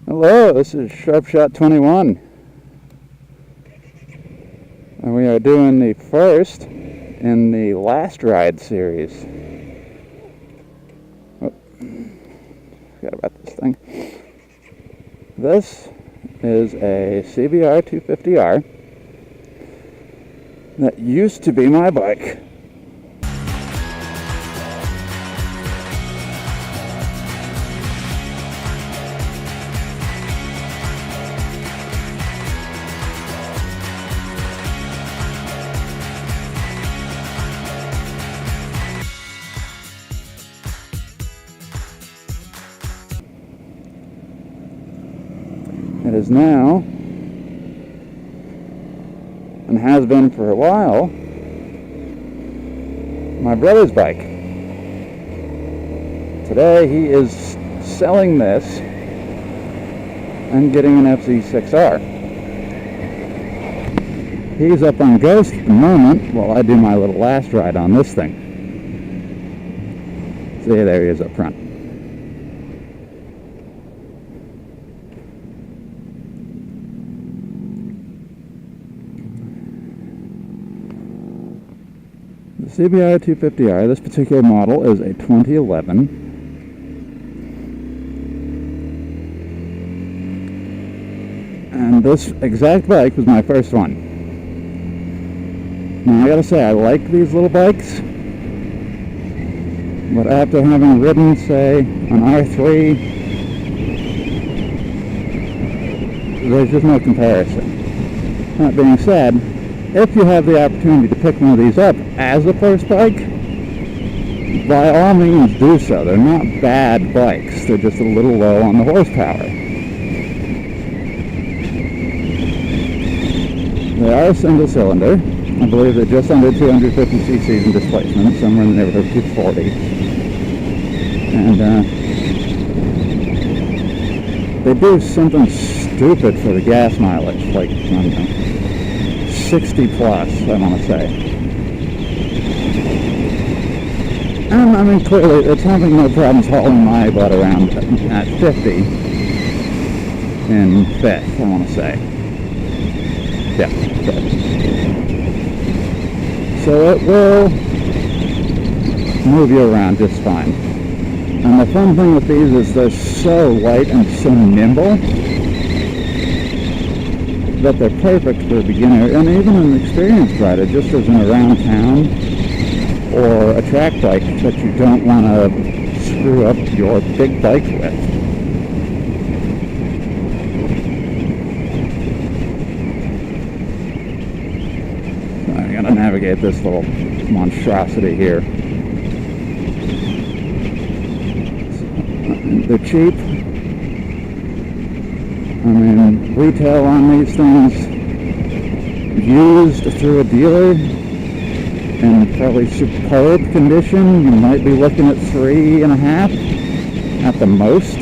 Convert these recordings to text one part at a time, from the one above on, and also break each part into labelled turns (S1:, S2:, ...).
S1: Hello, this is Sharpshot 21, and we are doing the first in the last ride series. Oh, forgot about this thing. This is a CBR 250R that used to be my bike. It is now, and has been for a while, my brother's bike. Today he is selling this and getting an FZ6R. He's up on Ghost at the moment while I do my little last ride on this thing. See, there he is up front. The CBR 250R, this particular model, is a 2011. And this exact bike was my first one. Now I gotta say, I like these little bikes, but after having ridden, say, an R3, there's just no comparison. That being said, if you have the opportunity to pick one of these up as a first bike, by all means do so. They're not bad bikes, they're just a little low on the horsepower. They are a single cylinder. I believe they're just under 250 cc's in displacement, somewhere in the neighborhood of 240. And they do something stupid for the gas mileage, like, I don't know, 60 plus, I want to say. And I mean, clearly it's having no problems hauling my butt around at 50 in fifth, I want to say. Yeah, fifth. So it will move you around just fine. And the fun thing with these is they're so light and so nimble that they're perfect for a beginner and even an experienced rider, just as an around town or a track bike that you don't want to screw up your big bike with. So I'm going to navigate this little monstrosity here. They're cheap. I mean, retail on these things, used through a dealer in probably superb condition, you might be looking at 3.5 at the most.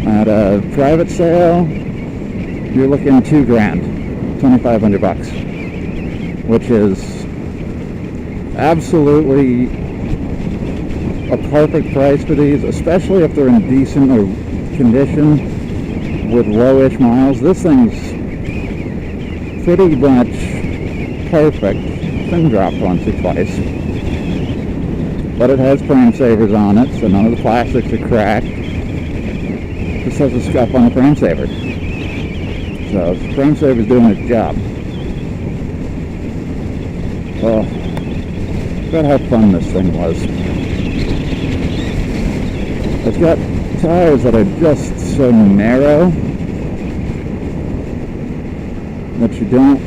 S1: At a private sale, you're looking $2,000, $2,500, which is absolutely a perfect price for these, especially if they're in decent or condition with lowish miles. This thing's pretty much perfect. It's been dropped once or twice, but it has frame savers on it, so none of the plastics are cracked. Just has a scuff on the frame saver, so the frame saver's doing its job. Oh, forgot how fun this thing was. It's got tires that are just so narrow that you don't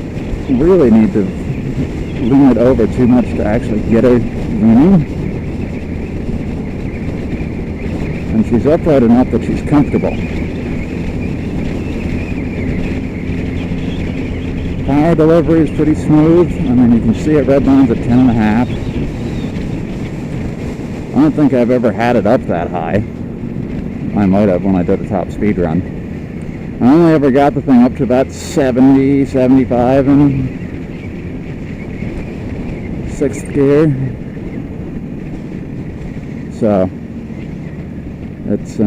S1: really need to lean it over too much to actually get her running. And she's upright enough that she's comfortable. Power delivery is pretty smooth. I mean, you can see it red lines at 10.5. I don't think I've ever had it up that high. I might have when I did a top speed run. I only ever got the thing up to about 70, 75 in 6th gear. So it's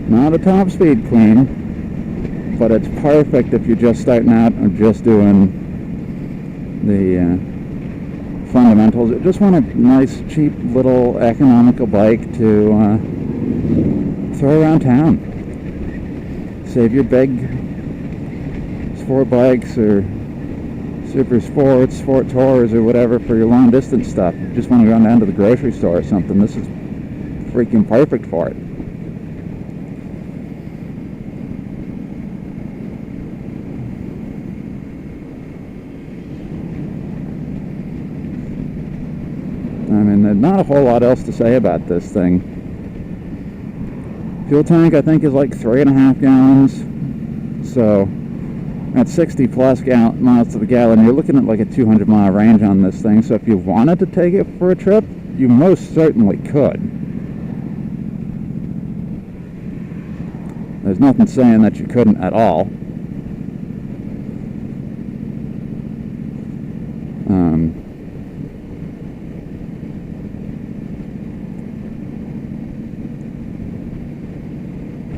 S1: Not a top speed queen, but it's perfect if you're just starting out or just doing the fundamentals. You just want a nice, cheap, little economical bike to throw around town. Save your big sport bikes or super sports, sport tours or whatever for your long distance stuff. You just want to go down to the grocery store or something. This is freaking perfect for it. I mean, there's not a whole lot else to say about this thing. Fuel tank, I think, is like 3.5 gallons. So at 60 plus miles to the gallon, you're looking at like a 200-mile range on this thing. So if you wanted to take it for a trip, you most certainly could. There's nothing saying that you couldn't at all.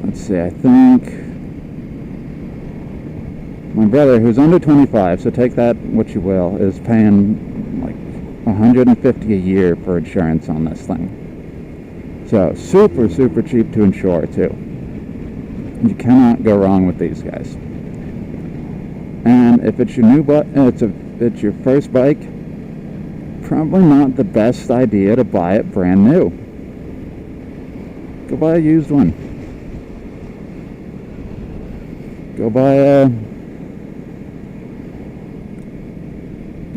S1: Let's see, I think my brother, who's under 25, so take that what you will, is paying like $150 a year for insurance on this thing. So super, super cheap to insure too. You cannot go wrong with these guys. And if it's your new it's your first bike, probably not the best idea to buy it brand new. Go buy a used one. Go buy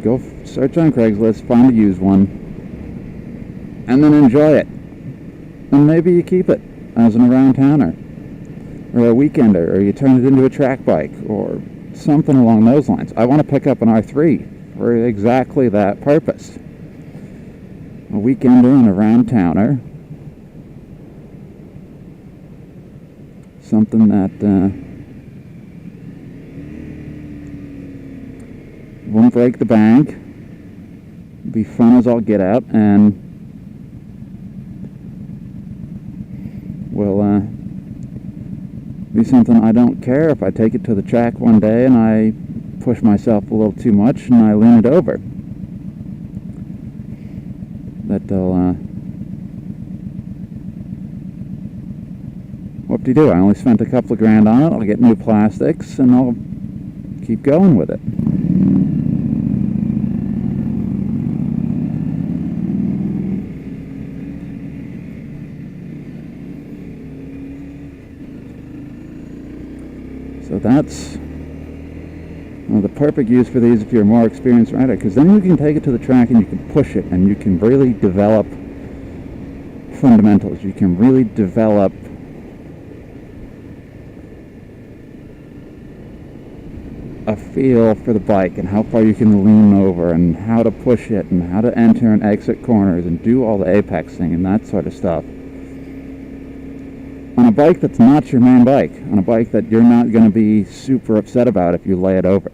S1: go search on Craigslist, find a used one, and then enjoy it. And maybe you keep it as an around towner, or a weekender, or you turn it into a track bike, or something along those lines. I want to pick up an R3 for exactly that purpose. A weekender and a round towner. Something that won't break the bank, be fun as all get out, and will be something I don't care if I take it to the track one day and I push myself a little too much and I lean it over. That they'll whoop-de-doo, I only spent a couple of grand on it, I'll get new plastics and I'll keep going with it. So that's the perfect use for these if you're a more experienced rider, because then you can take it to the track and you can push it and you can really develop fundamentals. You can really develop a feel for the bike and how far you can lean over and how to push it and how to enter and exit corners and do all the apexing and that sort of stuff. On a bike that's not your main bike, on a bike that you're not going to be super upset about if you lay it over.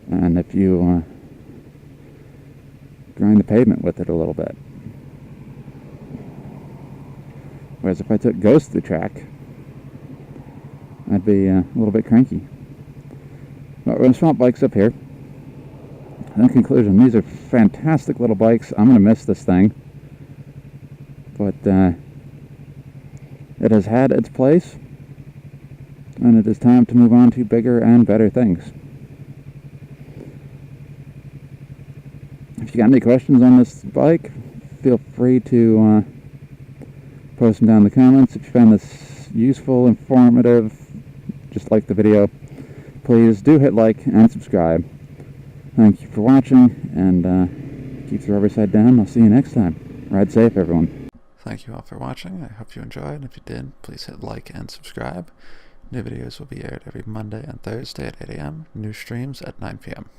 S1: And if you grind the pavement with it a little bit. Whereas if I took Ghost to the track, I'd be a little bit cranky. But we're going to swap bikes up here. In conclusion, these are fantastic little bikes. I'm going to miss this thing. But it has had its place, and it is time to move on to bigger and better things. If you got any questions on this bike, feel free to post them down in the comments. If you found this useful, informative, just like the video, please do hit like and subscribe. Thank you for watching, and keep the rubber side down. I'll see you next time. Ride safe, everyone.
S2: Thank you all for watching. I hope you enjoyed. If you did, please hit like and subscribe. New videos will be aired every Monday and Thursday at 8 a.m. New streams at 9 p.m.